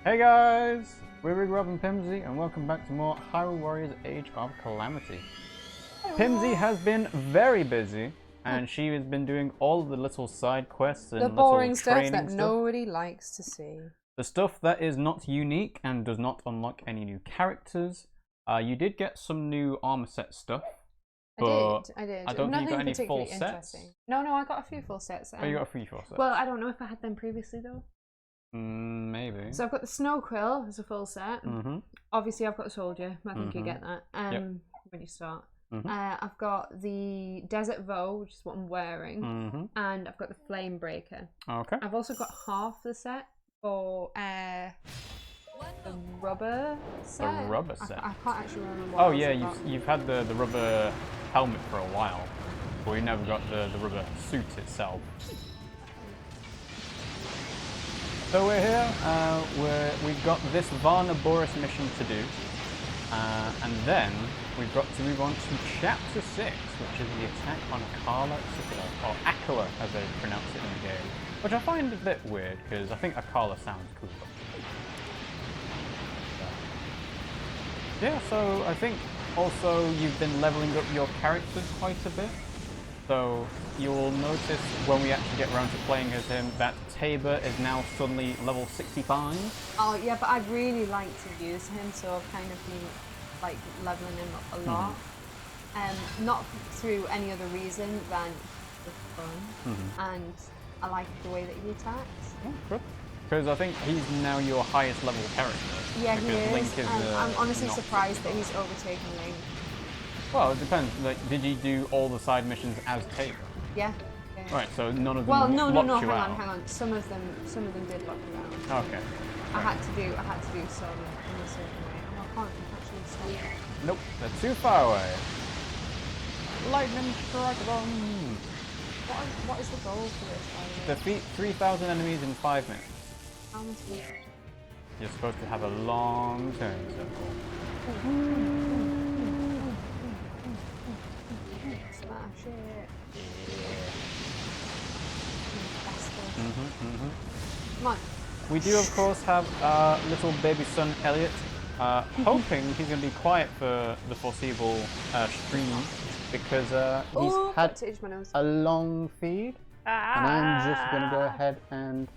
Hey guys, we're RiggyRob Pimmsy and welcome back to more Hyrule Warriors Age of Calamity. Pimmsy has been very busy and she has been doing all the little side quests and the boring little stuff training that stuff. nobody likes to see. The stuff that is not unique and does not unlock any new characters. You did get some new armor set stuff. I did. I don't think you got any full particularly sets. interesting. No, I got a few full sets. Oh, you got a few full sets? Well, I don't know if I had them previously though. Maybe. So I've got the Snow Quill as a full set. Obviously, I've got a Soldier. I think you get that when you start. I've got the Desert Vow, which is what I'm wearing, and I've got the Flame Breaker. Okay. I've also got half the set for the rubber set. The rubber set. I can't actually remember what else yeah, you've had the rubber helmet for a while, but you never got the rubber suit itself. So we're here, we've got this Varna Boris mission to do, and then we've got to move on to Chapter 6, which is the attack on Akala Citadel, or Akala as they pronounce it in the game, which I find a bit weird, because I think Akala sounds cooler. Yeah, so I think also you've been leveling up your characters quite a bit. So you'll notice when we actually get around to playing as him that Tabor is now suddenly level 65. Oh yeah, but I'd really like to use him, so I've kind of been like leveling him up a lot. Not through any other reason than the fun. And I like the way that he attacks. Oh, good. Because I think he's now your highest level character. Yeah, he is. Link is I'm honestly surprised that he's overtaken Link. Well, it depends. Like, did you do all the side missions as Tabor? Yeah. Right, so none of them Well, no, hang on. Some of them did lock you out. Okay. I had to do some in a certain way. Oh, I can't actually stop. Nope, they're too far away. Lightning strike them! What is the goal for this, by the way? Defeat 3,000 enemies in 5 minutes. How much is it? You're supposed to have a long turn circle. Smash it. Come on. We do, of course, have little baby son Elliot, hoping he's going to be quiet for the foreseeable stream because he's had a long feed, and I'm just going to go ahead and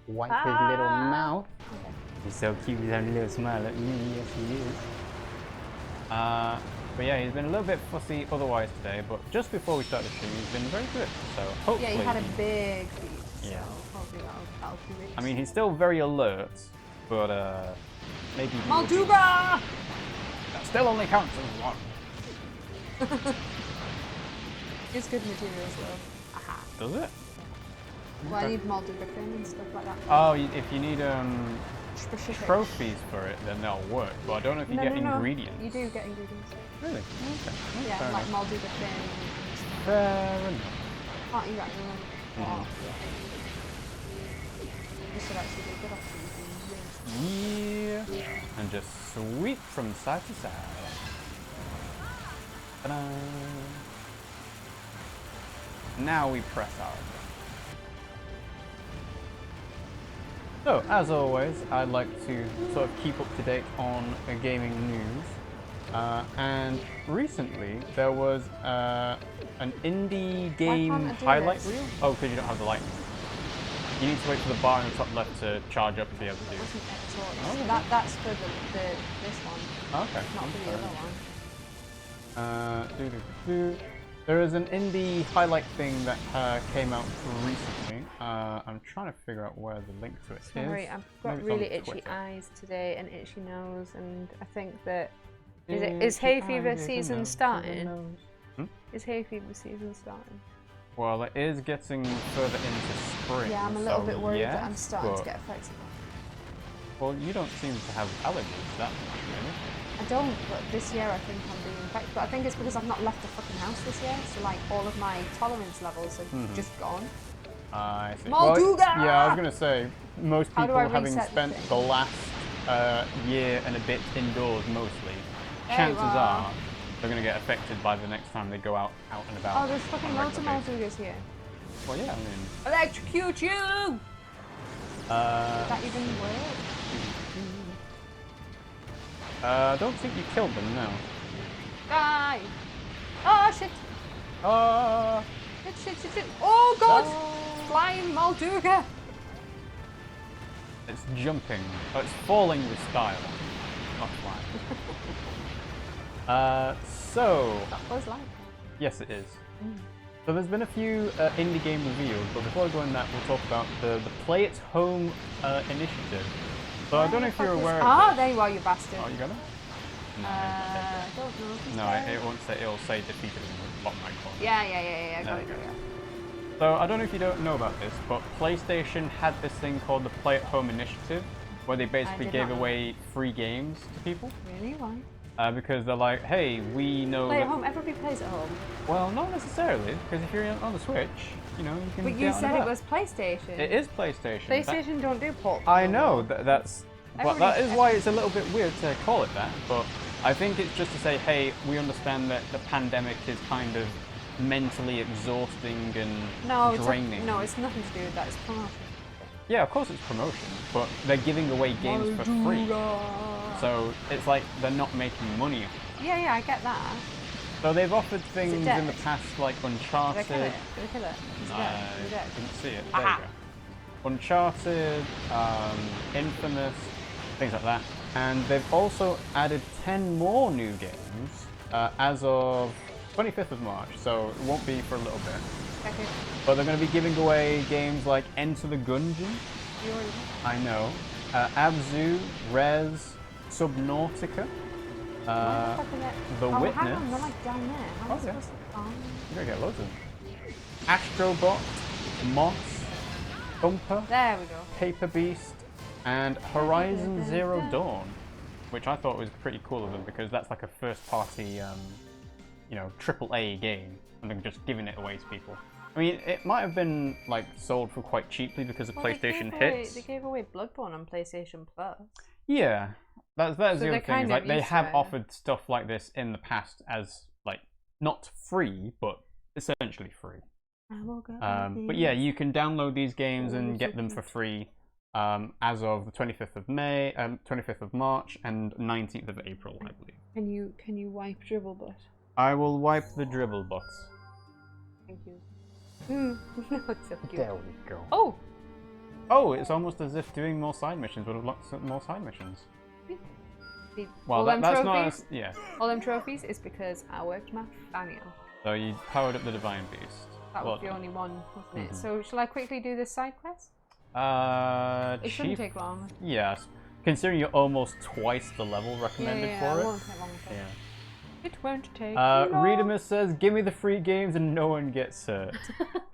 wipe his little mouth. Okay. He's so cute, he's having a little smile at me, yes he is. But yeah, he's been a little bit fussy otherwise today, but just before we start the stream, he's been very good, so hopefully... Yeah, he had a big feed, yeah. So hopefully that'll be rich. I mean, he's still very alert, but maybe... Molduga! That still only counts as one. It's good materials though. Aha. Does it? Well, I need Molduga fin and stuff like that. Oh, if you need Specific. trophies for it, then that'll work. But I don't know if you get ingredients. You do get ingredients. Really? Okay. Yeah, fair like enough. Molduga fin. Fair enough. Can't you remember? Oh, you should actually do good after you Yeah. And just sweep from side to side. Ta-da. Now we press our button. So, as always, I'd like to sort of keep up to date on gaming news. And recently, there was an indie game highlight reel. Oh, because you don't have the lightning. You need to wait for the bar in the top left to charge up to be able to do it. Oh, that's for this one. Okay. Not for the other one. There is an indie highlight thing that came out recently. I'm trying to figure out where the link to it is. Sorry, I've got really itchy eyes today and itchy nose, and I think that is hay fever season starting? Is hay fever season starting? Well, it is getting further into spring. Yeah, I'm a little bit worried that I'm starting to get affected. Well, you don't seem to have allergies that much, really. I don't, but this year I think I'm being infected. But I think it's because I've not left the fucking house this year, so like all of my tolerance levels have just gone. I see. Molduga! Well, yeah, I was going to say, most people having spent the last year and a bit indoors mostly, chances are they're going to get affected by the next time they go out and about. Oh, there's fucking loads of Moldugas here. Well, yeah, I mean... Electrocute you! Does that even work? I don't think you killed them, no. Die! Oh shit! Shit! Oh god! Flying Molduga! It's jumping. Oh, it's falling with style. Not flying. So... That was like. Yes, it is. So there's been a few indie game reveals, but before I go on that, we'll talk about the Play It Home initiative. So I don't know if you're aware of Ah, this. there you are, you bastard. Oh, you got it? No, I don't know. it won't say. It'll say defeated in the bottom right corner. Yeah. Got it. So I don't know if you don't know about this, but PlayStation had this thing called the Play It Home initiative, where they basically gave away free games to people. Really? Why? Because they're like, hey, we know. Play at home. Everybody plays at home. Well, not necessarily, because if you're on the Switch, you know, you can. But you said it was PlayStation. It is PlayStation. PlayStation don't do ports. I know that's. But that is why it's a little bit weird to call it that. But I think it's just to say, hey, we understand that the pandemic is kind of mentally exhausting and draining. It's nothing to do with that. It's promotion. Yeah, of course it's promotion, but they're giving away games for free. So it's like they're not making money. Yeah, I get that. So they've offered things in the past like Uncharted. Did I kill it? I didn't see it. There you go. Uncharted, Infamous, things like that. And they've also added 10 more new games as of 25th of March, so it won't be for a little bit. Okay. But they're going to be giving away games like Enter the Gungeon. I know. Abzu, Rez, Subnautica, The Witness. Hang on, they're like down there. How am I supposed to find? You're going to get loads of them. Astrobot, Moss, Thumper, there we go. Paper Beast, and Horizon Zero Dawn, which I thought was pretty cool of them because that's like a first-party, AAA game, and they're just giving it away to people. I mean, it might have been like sold for quite cheaply because of PlayStation hits. They gave away Bloodborne on PlayStation Plus. Yeah, that's the other thing. Like they have offered stuff like this in the past as like not free, but essentially free. But yeah, you can download these games and get them for free as of the 25th of May, 25th of March, and 19th of April, I believe. Can you wipe Dribblebutt? I will wipe the dribble bots. Thank you. It's so cute. There we go. Oh, it's almost as if doing more side missions would have lots more side missions. Well, that's trophies, not. Yeah. All them trophies is because I worked my fanny off. So you powered up the Divine Beast. That was the only one, wasn't it? So shall I quickly do this side quest? It shouldn't take long. Yes. Considering you're almost twice the level recommended for it. It won't take long. It won't take Readimus says, give me the free games and no one gets hurt.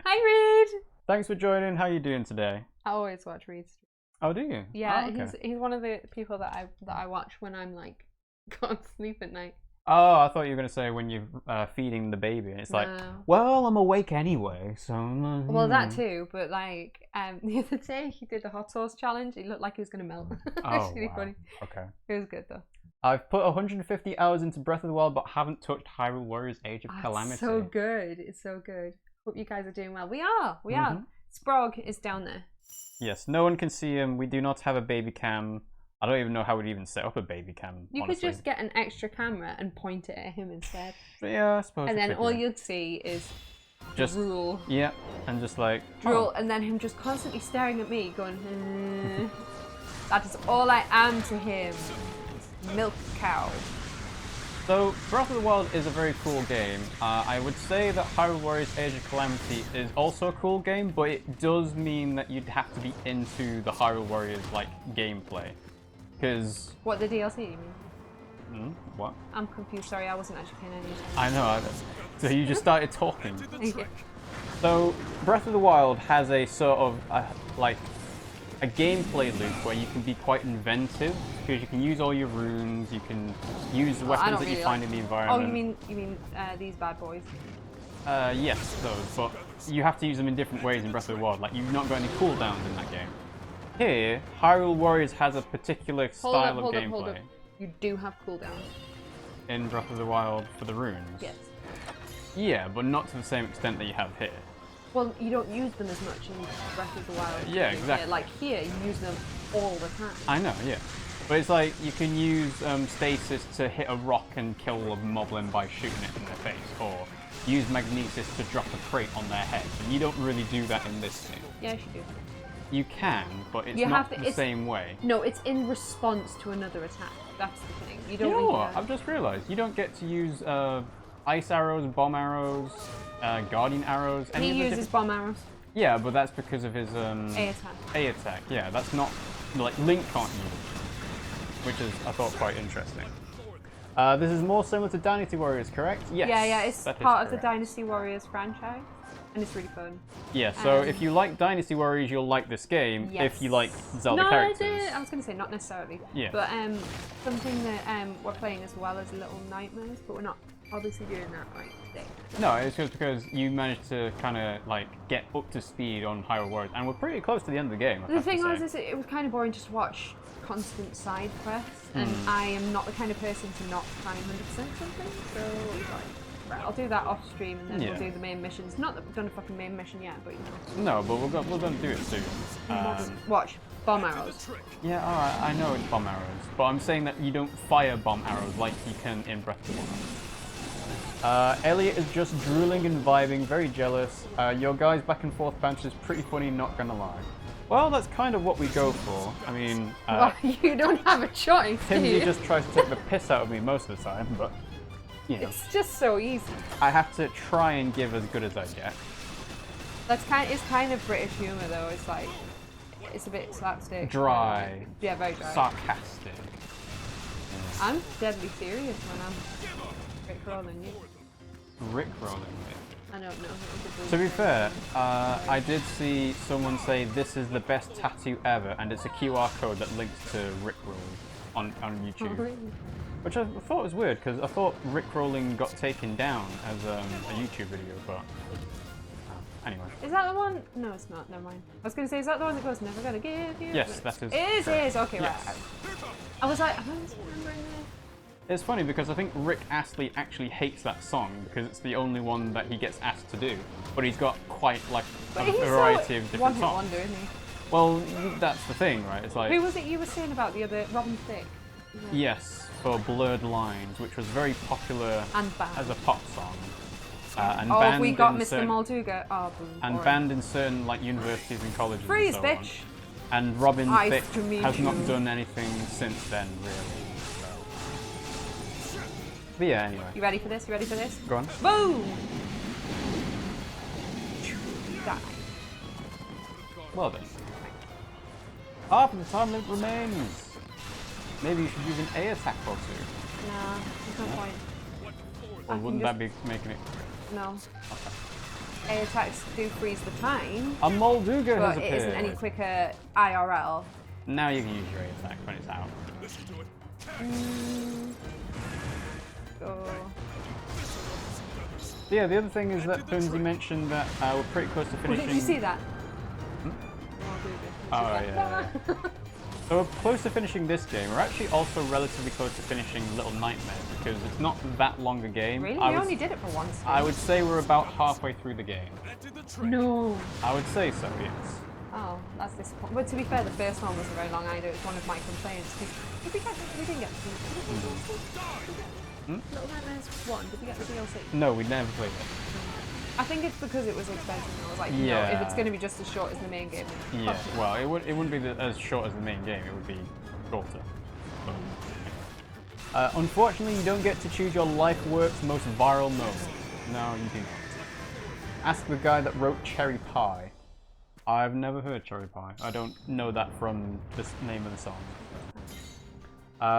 Hi, Reed! Thanks for joining. How are you doing today? I always watch Reed's. Oh, do you? Yeah, he's one of the people that I watch when I'm like can't sleep at night. Oh, I thought you were going to say when you're feeding the baby. It's like, well, I'm awake anyway, so... Well, that too, but like, the other day he did the hot sauce challenge. He looked like he was going to melt. It's really funny. Okay. It was good though. I've put 150 hours into Breath of the Wild, but haven't touched Hyrule Warriors Age of Calamity. It's so good. It's so good. Hope you guys are doing well. We are. Sprog is down there. Yes, no one can see him. We do not have a baby cam. I don't even know how we'd even set up a baby cam. You could just get an extra camera and point it at him instead. Yeah, I suppose. And then all you'd see is just drool. Yeah, and just like drool, and then him just constantly staring at me, going. That is all I am to him. Milk cow. So, Breath of the Wild is a very cool game. I would say that Hyrule Warriors Age of Calamity is also a cool game, but it does mean that you'd have to be into the Hyrule Warriors like gameplay. Because... What, the DLC you mean? What? I'm confused, sorry, I wasn't actually paying attention. I know, so you just started talking. Yeah. So, Breath of the Wild has a sort of, a gameplay loop where you can be quite inventive because you can use all your runes, you can use the weapons that you find in the environment. Oh, you mean these bad boys? Yes, those, but you have to use them in different ways in Breath of the Wild. Like, you've not got any cooldowns in that game. Here, Hyrule Warriors has a particular style of gameplay. Hold up. You do have cooldowns. In Breath of the Wild for the runes? Yes. Yeah, but not to the same extent that you have here. Well, you don't use them as much in Breath of the Wild. Yeah, exactly. Like here, you use them all the time. I know, yeah. But it's like you can use stasis to hit a rock and kill a moblin by shooting it in their face, or use magnesis to drop a crate on their head. And you don't really do that in this game. Yes, you do. You can, but it's You not have to- the same way. No, it's in response to another attack. That's the thing. You don't You know really what? I've just realised you don't get to use ice arrows, bomb arrows, guardian arrows. He uses bomb arrows. Yeah, but that's because of his A attack. A attack. Yeah, that's not like Link can't use, which is I thought quite interesting. This is more similar to Dynasty Warriors, correct? Yes. Yeah, it's that is part of the correct. Dynasty Warriors franchise, and it's really fun. Yeah, so if you like Dynasty Warriors, you'll like this game. Yes. If you like Zelda No, characters. I was going to say not necessarily. Yeah. But something that we're playing as well as Little Nightmares, but we're not obviously doing that right today. No, it's just because you managed to kind of like get up to speed on Hyrule Warriors, and we're pretty close to the end of the game. The thing was, is it was kind of boring just to watch constant side quests, and I am not the kind of person to not try 100% something, so like, right, I'll do that off stream, and then we'll do the main missions. Not that we've done a fucking main mission yet, but you know. No, but we're going to do it soon. Watch, bomb arrows. Yeah, alright, I know it's bomb arrows, but I'm saying that you don't fire bomb arrows like you can in Breath of the Wild. Elliot is just drooling and vibing, very jealous. Your guys' back and forth banter is pretty funny, not gonna lie. Well, that's kind of what we go for. I mean, Well, you don't have a choice, do Pimmsy you? just tries to take the piss out of me most of the time, but, you know. It's just so easy. I have to try and give as good as I get. It's kind of British humour though. It's like it's a bit slapstick. Dry. Yeah, very dry. Sarcastic. I'm deadly serious when I'm rickrolling you. Rickrolling it. I don't know. To be fair, I did see someone say this is the best tattoo ever, and it's a QR code that links to Rickroll on YouTube. Oh, really? Which I thought was weird, because I thought Rickrolling got taken down as a YouTube video, but anyway. Is that the one? No, it's not. Never mind. I was going to say, is that the one that goes, never gonna give you? Yes, that is. It is, it is. Okay, Yes. right. I was like, am I remembering this? It's funny because I think Rick Astley actually hates that song because it's the only one that he gets asked to do. But he's got quite like a variety of different songs. One-hit wonder, isn't he? Well, that's the thing, right? It's like Who was it you were saying about the other? Robin Thicke. yes, for Blurred Lines, which was very popular And banned. as a pop song. And Oh, banned we got in Mr. certain- Molduga. Oh, boom. and boring. banned in certain like universities and colleges. Freeze, and so on. bitch! And Robin Nice Thicke to meet has not you. done anything since then, really. But yeah, anyway. You ready for this? You ready for this? Go on. Boom! Die. Well then. Half of the time limit remains. Maybe you should use an A attack or two. Nah, there's no point. Or can wouldn't just- that be making it? No. A attacks do freeze the time, A Molduga has but it appeared. isn't any quicker IRL. Now you can use your A attack when it's out. Go. Yeah, the other thing is that Pimmsy mentioned that we're pretty close to Oh, finishing. did you see that? Oh yeah. So we're close to finishing this game. We're actually also relatively close to finishing Little Nightmares because it's not that long a game. Really? I We would, only did it for once. I would say we're about halfway through the game. No. I would say so, yes. Oh, that's disappointing. But to be fair, the first one wasn't very long either. It was one of my complaints. Did we get? We didn't get the DLC. Little Nightmares 1. Did we get the DLC? No, we never played it. I think it's because it was expensive. And I was like, no, Yeah. if it's going to be just as short as the main game, then Yeah, fuck it. well, it wouldn't be as short as the main game. It would be shorter. But, unfortunately, you don't get to choose your life work's most viral moment. No, you do not. Ask the guy that wrote Cherry Pie. I've never heard Cherry Pie. I don't know that from the name of the song.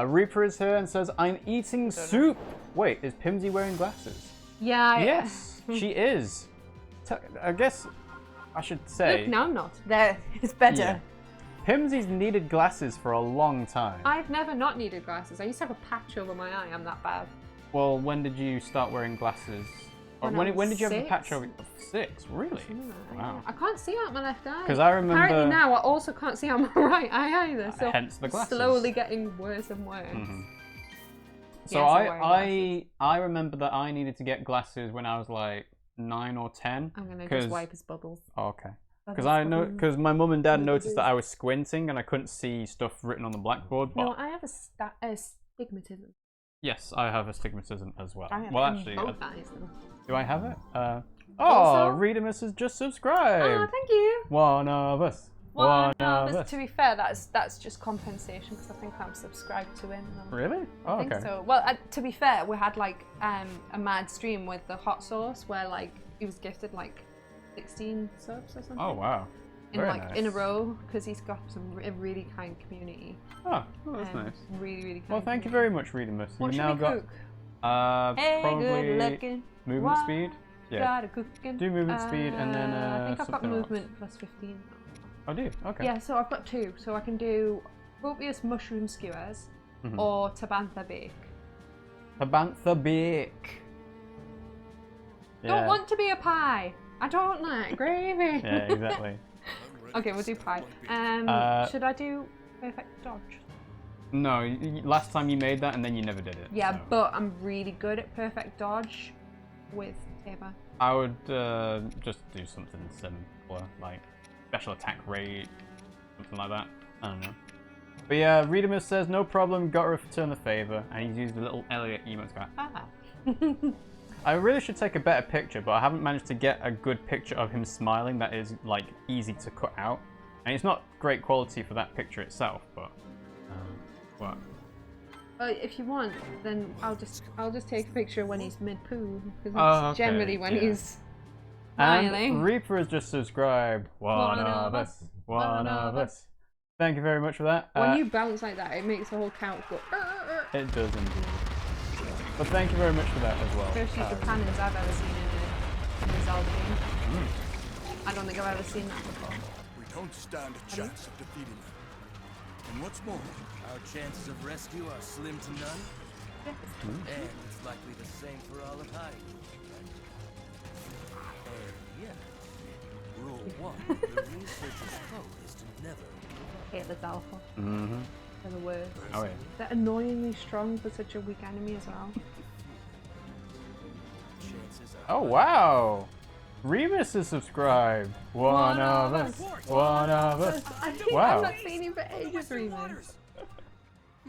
Reaper is here and says, I'm eating soup! Wait, is Pimmsy wearing glasses? Yeah. Yes, she is. I guess I should say... Look, no, I'm not. There, it's better. Yeah. Pimmsy's needed glasses for a long time. I've never not needed glasses. I used to have a patch over my eye. I'm that bad. Well, when did you start wearing glasses? Or When I when was did you have a 6. patch over? 6, really? Wow. I can't see out my left eye. 'Cause I remember- Apparently now I also can't see out my right eye either. So Hence the glasses. slowly getting worse and worse. So Yes, I wear I remember that I needed to get glasses when I was like 9 or 10. I'm gonna Cause... just wipe his bubbles. Oh, okay. Because because my mum and dad noticed that I was squinting and I couldn't see stuff written on the blackboard. But No, I have a astigmatism. yes, I have astigmatism as well. I have Well, it on actually, both eyes, though. do I have it? Also- Reademus has just subscribed. Oh, thank you. One of us. Well, One of us. to be fair, that's just compensation because I think I'm subscribed to him. Really? Oh, I think okay. so. Well, to be fair, we had like a mad stream with the hot sauce where like he was gifted like 16 subs or something. Oh wow. Very nice. In a row because he's got a really kind community. Oh, that's nice. Really, really kind. Well, thank you very much, Reademus. What You've should now we got cook? probably good looking. movement speed. Yeah. Gotta cooking. Do movement speed and then I think I've got something movement plus 15. Oh, do you? Okay. Yeah, so I've got 2. So I can do copious mushroom skewers or tabantha bake. Tabantha bake. Don't want to be a pie. I don't like gravy. Yeah, exactly. Okay, we'll do pie. Should I do perfect dodge? No, last time you made that and then you never did it. Yeah, so. but I'm really good at perfect dodge with Tabor. I would just do something simpler, like special attack rate, something like that. I don't know. But yeah, Reademus says, no problem, got to return the favour, and he's used a little Elliot emote to go, ah. I really should take a better picture, but I haven't managed to get a good picture of him smiling that is like easy to cut out. And it's not great quality for that picture itself, but what? If you want, then I'll just take a picture when he's mid poo because Okay, generally when he's and smiling. Reaper has just subscribed. One of us. One of us. Thank you very much for that. When you bounce like that, it makes the whole couch go. It does indeed. But thank you very much for that as well. First use of cannons I've ever seen in a Zelda game. I don't think I've ever seen that before. We don't stand a chance of defeating them. And what's more, our chances of rescue are slim to none. And it's likely the same for all of Hyrule. And yes, rule 1, the researcher's code is to never Hate this alpha. They're the worst. Oh yeah. They're annoyingly strong for such a weak enemy as well. Oh wow! Remus is subscribed. One of us. One of us. I think Wow. I've not seen you for ages, Remus.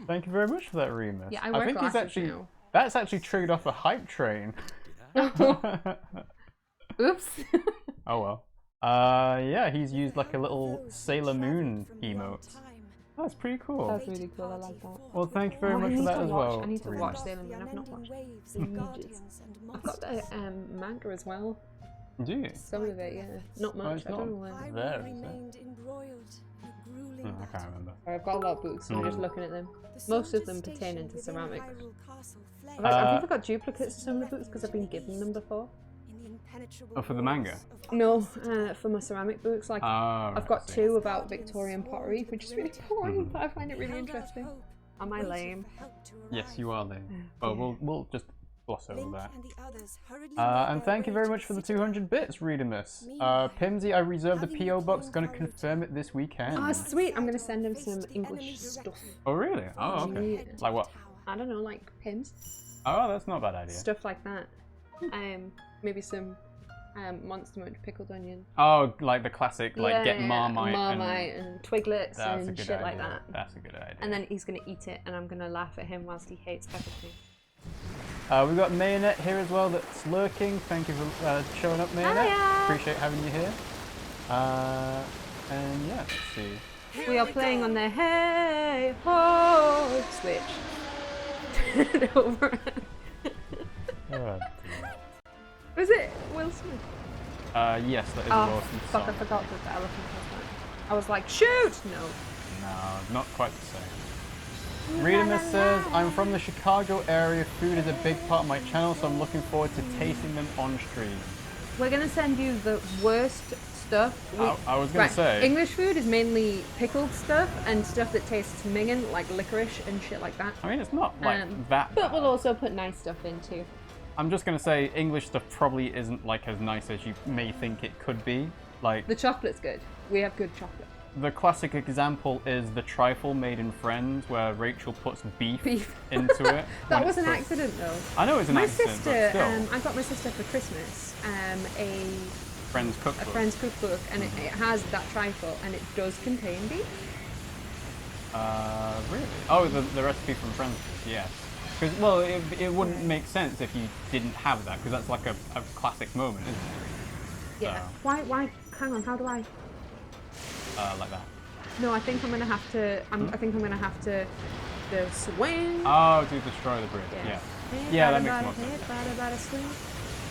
Thank you very much for that, Remus. Yeah, I wear think he's glasses actually now. that's actually triggered off a hype train. Oops. Oh well. Yeah, he's used like a little Sailor Moon emote. That's pretty cool. That's really cool, I like that. Well, thank you very much for that as well. I need to watch Remus. Sailor Moon, I've not watched in ages. I've got the manga as well. Do you? Some of it, yeah. Not much, it's I don't know not where. there, is it? I can't remember. I've got a lot of books, so I'm just looking at them. Most of them pertaining to ceramics. I've even got duplicates of some of the books because I've been given them before. Oh, for the manga? No, for my ceramic books. Like, I've got I see. 2 about Victorian pottery, which is really boring, but I find it really interesting. Am I lame? Yes, you are lame. Well, we'll just gloss over that. And thank you very much for the 200 bits, Reademus. Pimmsy, I reserved the PO box. Gonna confirm it this weekend. Oh, sweet! I'm gonna send him some English stuff. Oh, really? Oh, okay. Yeah. Like what? I don't know, like pins, Oh, that's not a bad idea. stuff like that. Maybe some Monster Munch pickled onion. Oh, like the classic, like get Marmite, and Twiglets that's a and good shit idea. like that. That's a good idea. And then he's gonna eat it, and I'm gonna laugh at him whilst he hates everything. We've got Mayonette here as well that's lurking. Thank you for showing up, Mayonette. Hiya. Appreciate having you here. And yeah, let's see. We are playing on the Hey Ho Switch. Turn it over. Oh, Was it Will Smith? yes, that is Oh, an awesome fuck, I song. forgot that the elephant was that. I was like, shoot! No. No, not quite the same. Reademus says, I'm from the Chicago area. Food is a big part of my channel, so I'm looking forward to tasting them on stream. We're gonna send you the worst stuff. I was gonna say. English food is mainly pickled stuff and stuff that tastes minging, like licorice and shit like that. I mean, it's not like that But bad. we'll also put nice stuff in too. I'm just gonna say English stuff probably isn't like as nice as you may think it could be. Like The chocolate's good. We have good chocolate. the classic example is the trifle made in Friends, where Rachel puts beef into it. That was an accident though. I know it's an My accident, sister, but still. I got my sister for Christmas friend's a cookbook. friend's cookbook, and it has that trifle, and it does contain beef. Really? Oh, the recipe from Friends, yes. Because, well, it wouldn't make sense if you didn't have that, because that's like a classic moment, isn't it? Yeah. So, Why? Hang on. How do I? like that. No, I think I'm gonna have to. I think I'm gonna have to. The swing. Oh, to destroy the bridge. Yeah. Yeah, that makes more sense.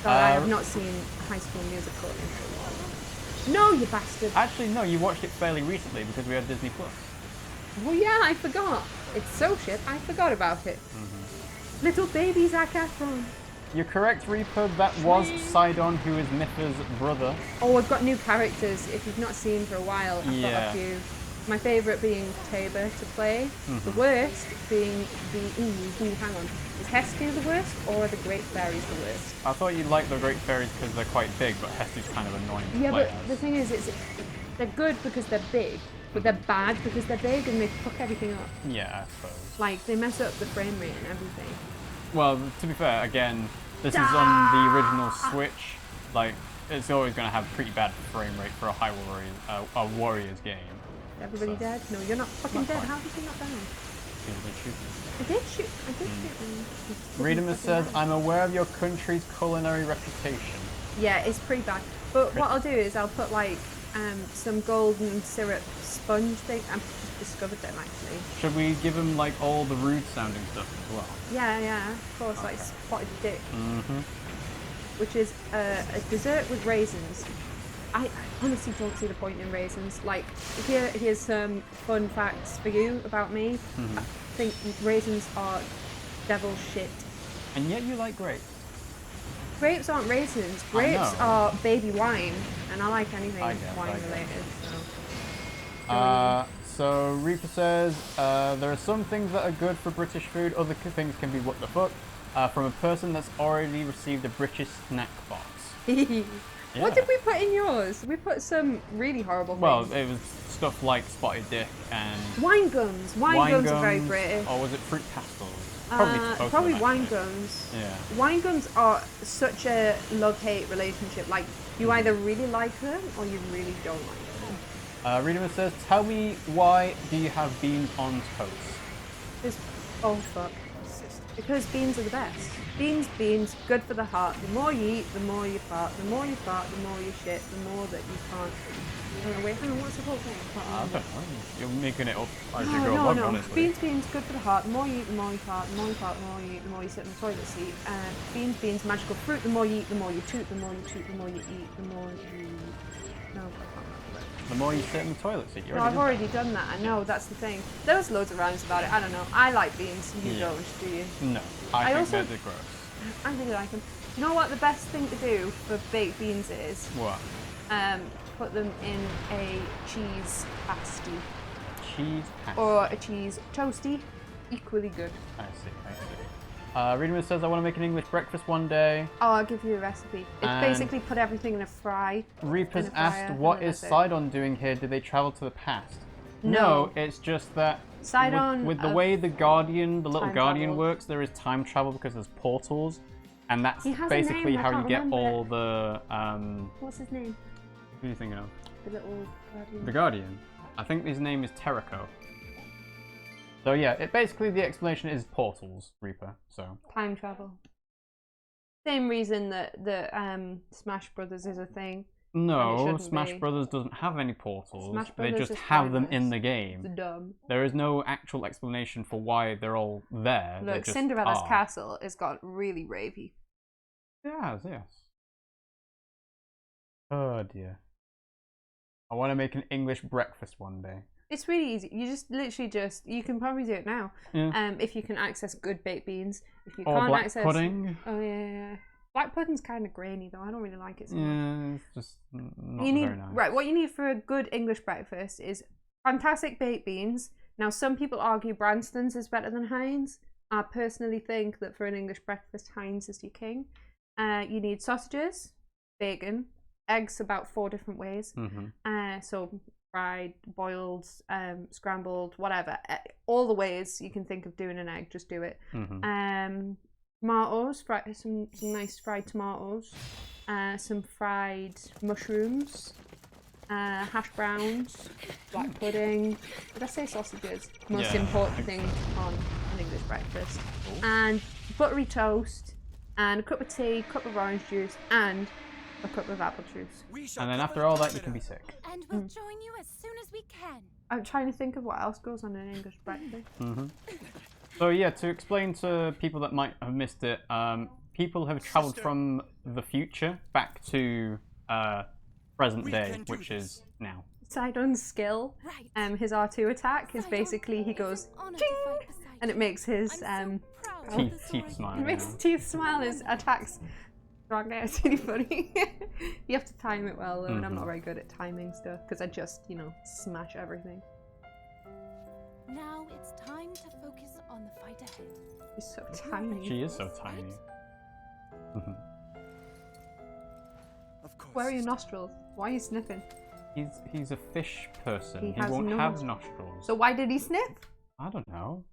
Sorry, I have not seen High School Musical in so long. No, you bastard. Actually, no, you watched it fairly recently because we had Disney Plus. Oh yeah, I forgot. It's so shit. I forgot about it. Little baby Zac Efron. You're correct, Reaper. That was Sidon, who is Mytha's brother. Oh, I've got new characters. If you've not seen for a while, I've got a few. My favourite being Tabor to play. The worst being hang on. Is Hestia the worst, or are the Great Fairies the worst? I thought you'd like the Great Fairies because they're quite big, but Hestia's kind of annoying to play but the thing is, they're good because they're big, but they're bad because they're big and they fuck everything up. Yeah, I suppose. Like, they mess up the frame rate and everything. Well, to be fair, again, this is on the original Switch. Like, it's always going to have pretty bad frame rate for a a Warriors game. Everybody dead? No, you're not fucking dead. How did you not die? I did shoot. Redemus says, I'm aware of your country's culinary reputation. Yeah, it's pretty bad. But what I'll do is I'll put like some golden syrup sponge thing. I've just discovered them actually. Should we give him like all the rude sounding stuff as well? Yeah, of course, like spotted dick. Which is a dessert with raisins. I honestly don't see the point in raisins. Like, here's some fun facts for you about me. I think raisins are devil shit. And yet you like grapes. Grapes aren't raisins. Grapes are baby wine, and I like anything wine related. So Reaper says, there are some things that are good for British food, other things can be what the fuck. From a person that's already received a British snack box. Yeah. What did we put in yours? We put some really horrible things. Well, it was stuff like spotted dick and... Wine gums. Wine gums are very British. Or was it fruit pastels? Probably wine gums. Yeah. Wine gums are such a love-hate relationship. Like, you either really like them or you really don't like them. Redemus says, tell me why do you have beans on toast? Oh fuck. Because beans are the best. Beans, good for the heart. The more you eat, the more you fart. The more you fart, the more you shit. The more that you can't. Oh, wait, hang on, what's the whole thing? I don't know. You're making it up as you go along, honestly. Beans, good for the heart. The more you eat, the more you fart. The more you fart, the more you eat, the more you sit in the toilet seat. Beans, magical fruit. The more you eat, the more you toot. The more you toot, the more you eat. The more you... No, I can't remember it. The more you sit in the toilet seat. No, I've already done that. I know, that's the thing. There was loads of rhymes about it. I don't know. I like beans. You don't, do you? No. I think they're gross. I really like them. You know what the best thing to do for baked beans is? What? Put them in a cheese pasty. Cheese pasty? Or a cheese toasty. Equally good. I see. Redemus says, I want to make an English breakfast one day. Oh, I'll give you a recipe. It's basically put everything in a fry. Reaper's asked, what is Sidon doing here? Did they travel to the past? No, it's just that Sidon with the way the little Guardian works, there is time travel because there's portals. And that's basically how you get all the... What's his name? Who are you thinking of? The little Guardian. The Guardian. I think his name is Terrico. So yeah, basically the explanation is portals, Reaper. So time travel. Same reason that Smash Brothers is a thing. No, Smash Brothers doesn't have any portals. They just have them in the game. It's dumb. There is no actual explanation for why they're all there. Look, Cinderella's castle has got really ravey. Yes. Oh dear. I want to make an English breakfast one day. It's really easy. You just literally you can probably do it now. Yeah. If you can access good baked beans. If you or can't black access pudding. Oh yeah. Black pudding's kind of grainy though. I don't really like it so much. Yeah, it's just not very nice. Right, what you need for a good English breakfast is fantastic baked beans. Now some people argue Branston's is better than Heinz. I personally think that for an English breakfast, Heinz is your king. You need sausages, bacon, eggs about 4 different ways. So fried, boiled, scrambled, whatever. All the ways you can think of doing an egg, just do it. Tomatoes, some nice fried tomatoes. some fried mushrooms, hash browns, black pudding. Did I say sausages? Most important thing on an English breakfast. And buttery toast, and a cup of tea, cup of orange juice, and a cup of apple juice. And then after all that, you can be sick. And we'll join you as soon as we can. I'm trying to think of what else goes on an English breakfast. So yeah, to explain to people that might have missed it, people have travelled from the future back to present day, which is now. Sidon's skill, his R2 attack is basically he goes ching, and it makes his teeth smile. It makes his teeth smile. His attacks stronger. It's really funny. You have to time it well though, and I'm not very good at timing stuff because I just, you know, smash everything. Now it's time to focus on the fight ahead. She's so tiny. She is so tiny. Of course. Where are your nostrils? Why are you sniffing? He's a fish person. He has won't no have nostrils. nostrils. So why did he sniff? I don't know.